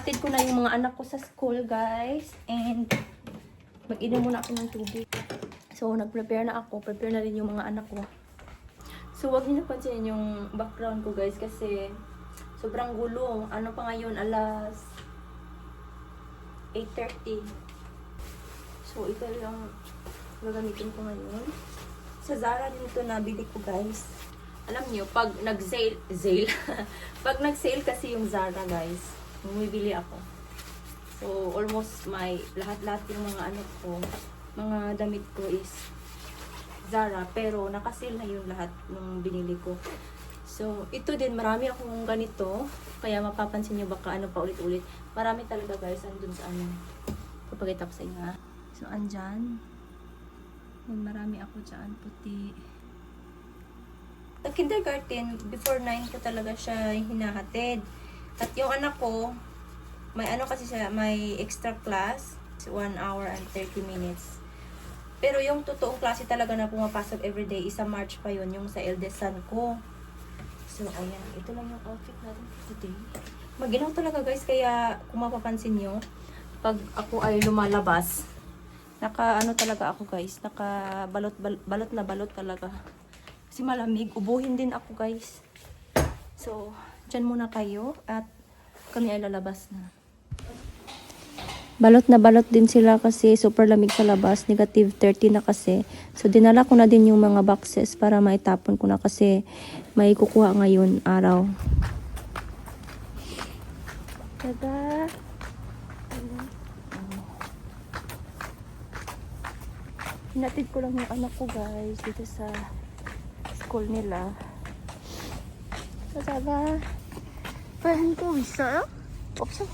Hatid ko na yung mga anak ko sa school, guys. And mag-inom muna ako ng tubig. So, nag-prepare na ako. Prepare na rin yung mga anak ko. So, wag niyo napansinin yung background ko, guys. Kasi, sobrang gulo. Ano pa ngayon? Alas 8:30. So, ito yung gagamitin ko ngayon. Sa Zara din ito nabili ko, guys. Alam niyo, pag nag-sale, pag nag-sale kasi yung Zara, guys, bumibili ako. So, almost my, lahat-lahat yung mga ano ko, mga damit ko is Zara. Pero, naka-sale na yung lahat ng binili ko. So, ito din, marami akong ganito. Kaya mapapansin nyo baka ano pa ulit-ulit. Marami talaga, guys, andun sa ano. Papagita ko sa inyo, ha. So, andyan. Marami ako dyan, puti. Sa kindergarten, before 9 ko talaga siya hinahatid. At yung anak ko, may ano kasi siya, may extra class. 1 hour and 30 minutes. Pero yung totoong klase talaga na pumapasok everyday, isa March pa yun, yung sa eldest son ko. So, ayan. Ito lang yung outfit natin for today. Maginaw talaga, guys. Kaya, kung mapapansin nyo, pag ako ay lumalabas, naka-ano talaga ako, guys. Naka-balot na balot talaga. Kasi malamig. Ubuhin din ako, guys. So, dyan muna kayo. At kami ay lalabas na. Balot na balot din sila kasi super lamig sa labas. Negative 30 na kasi. So, dinala ko na din yung mga boxes para maitapon ko na kasi may kukuha ngayon araw. Tada! Hinatid ko lang yung anak ko, guys, dito sa school nila. Tada! Pahan ko, bisa? Opso.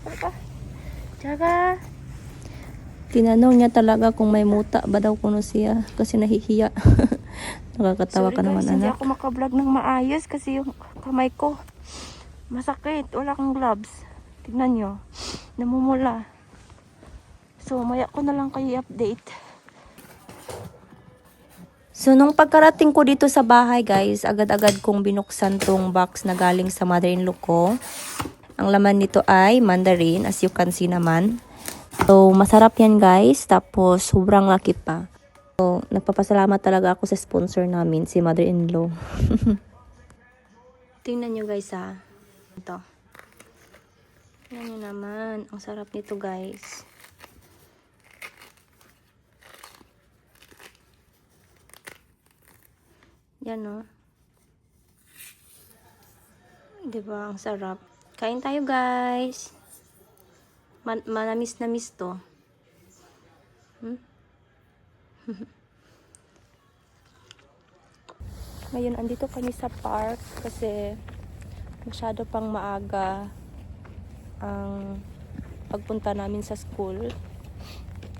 Apa? Jaga! Tinanong niya talaga kung may muta ba daw kuno siya kasi nahihiya. Nakakatawa ka naman, Hindi anak. ako makablog ng maayos kasi yung kamay ko masakit. Wala kang gloves. Tignan nyo. Namumula. So, maya ko na lang kayo i-update. So, nung pagkarating ko dito sa bahay, guys, agad-agad kong binuksan tong box na galing sa mother-in-law ko. Ang laman nito ay mandarin, as you can see naman. So, masarap yan, guys. Tapos, sobrang laki pa. So, nagpapasalamat talaga ako sa sponsor namin, si mother-in-law. Tingnan nyo, guys, ha. Ito. Tingnan nyo naman. Ang sarap nito, guys. Yan, no. Diba? Ang sarap. Kain tayo, guys. Manamis na miss to. Ngayon, andito kami sa park kasi masyado pang maaga ang pagpunta namin sa school.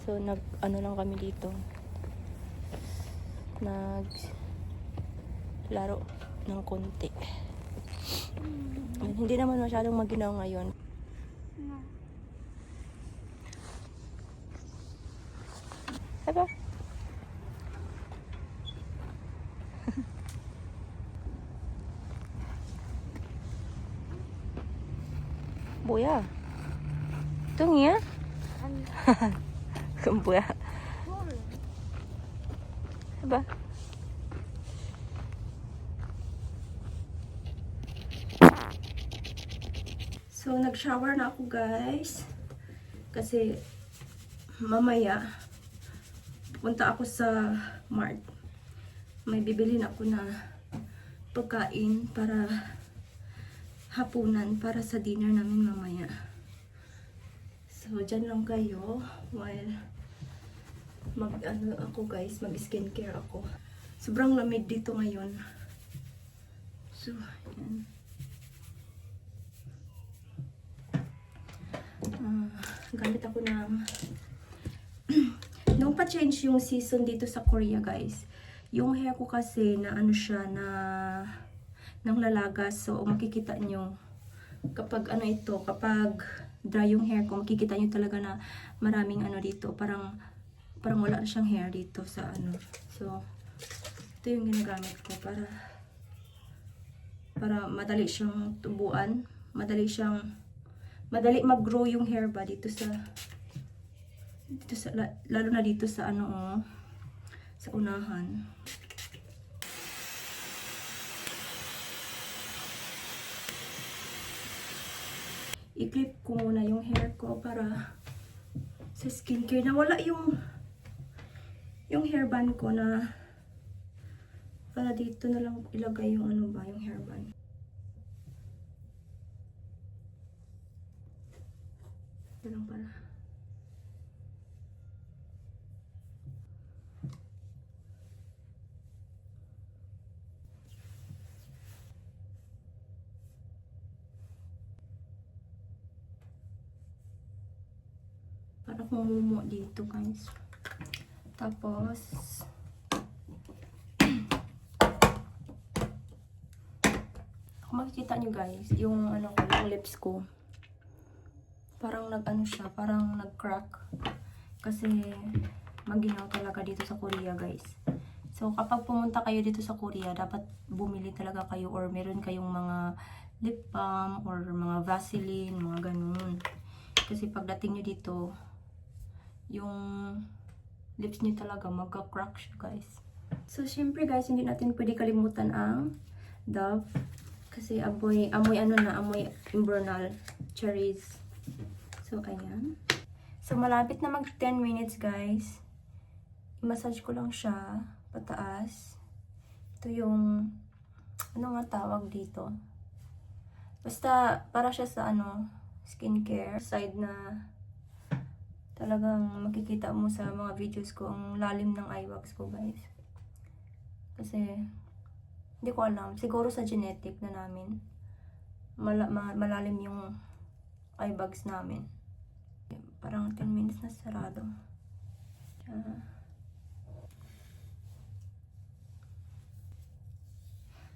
So, ano lang kami dito. Laro ng konti. Hindi naman masyadong maginaw ngayon. Aba? Buya. Tung ya? Buya. Aba? So, nag-shower na ako, guys. Kasi, mamaya, punta ako sa mart. May bibilin ako na pagkain para hapunan, para sa dinner namin mamaya. So, dyan lang kayo while mag-skincare ako. Sobrang lamig dito ngayon. So, yan. Gamit ako ng nung pa-change yung season dito sa Korea, guys, yung hair ko kasi na ano siya na nang lalagas. So makikita nyo kapag kapag dry yung hair ko, makikita nyo talaga na maraming ano dito, parang wala na siyang hair dito sa ano. So ito yung ginagamit ko para madali siyang tubuan, madali siyang madali mag-grow yung hair ba dito sa lalo na dito sa ano sa unahan. I-clip ko muna yung hair ko para sa skincare na wala yung hairband ko na para dito na lang ilagay yung ano ba, yung hairband. Ito lang para. Para kung mumo dito guys. Tapos kung makikita nyo guys, yung ano ko, yung lips ko. Parang nag-ano siya, parang nag-crack. Kasi maginaw talaga dito sa Korea guys. So kapag pumunta kayo dito sa Korea, dapat bumili talaga kayo or meron kayong mga lip balm or mga Vaseline, mga ganun. Kasi pagdating nyo dito, yung lips nyo talaga magka-crack siya guys. So syempre guys, hindi natin pwede kalimutan ang Dove. Kasi amoy Invernal cherries. So ayan. So malapit na mag 10 minutes guys. I-massage ko lang siya pataas. Ito yung ano nga tawag dito. Basta para siya sa ano, skincare side na talagang makikita mo sa mga videos ko ang lalim ng eye wax ko guys. Kasi hindi ko alam, siguro sa genetic na namin malalim yung eye bags namin. Parang 10 minutes na sarado.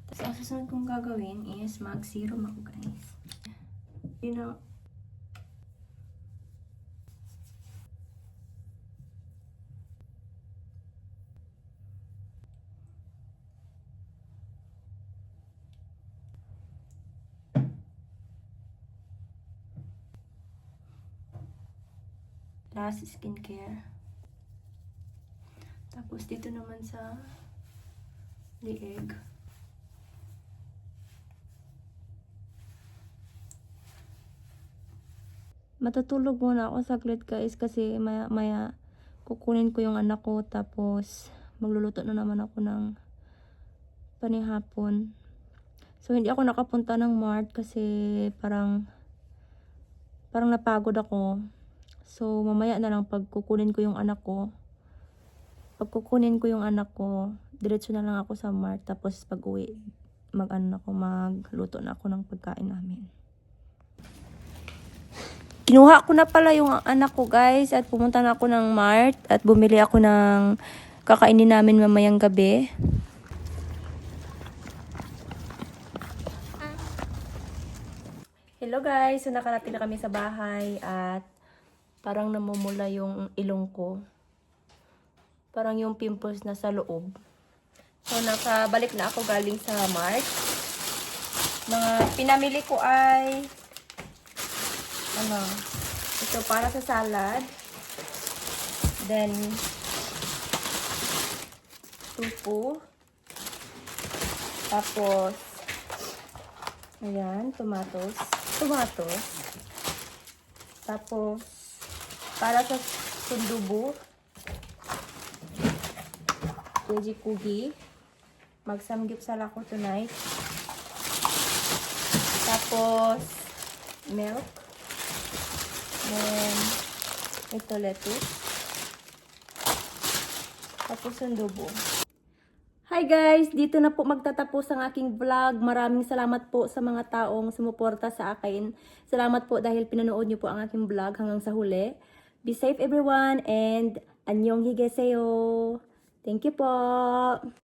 Tapos ang susunod kong gagawin is mag-serum ako guys. You know, last skincare. Tapos dito naman sa liig. Matutulog muna ako saglit guys kasi maya kukunin ko yung anak ko tapos magluluto na naman ako ng panihapon. So hindi ako nakapunta ng Mart kasi parang napagod ako. So mamaya na lang pag kukunin ko yung anak ko. Pag kukunin ko yung anak ko, diretso na lang ako sa Mart tapos pag-uwi magluto na ako ng pagkain namin. Kinuha ko na pala yung anak ko guys at pumunta na ako ng Mart at bumili ako ng kakainin namin mamayang gabi. Hello guys! So nakarating na kami sa bahay at parang namumula yung ilong ko. Parang yung pimples na sa loob. So nakabalik na ako galing sa Mart. Mga pinamili ko ay ito para sa salad. Then tofu. Tapos ayan, tomatoes. Tapos para sa sundubu, veggie kugi. Magsamgipsal ako tonight. Tapos milk. Then ito lettuce. Tapos sundubu. Hi guys! Dito na po magtatapos ang aking vlog. Maraming salamat po sa mga taong sumuporta sa akin. Salamat po dahil pinanood niyo po ang aking vlog hanggang sa huli. Be safe everyone and annyeong higaseyo! Thank you po!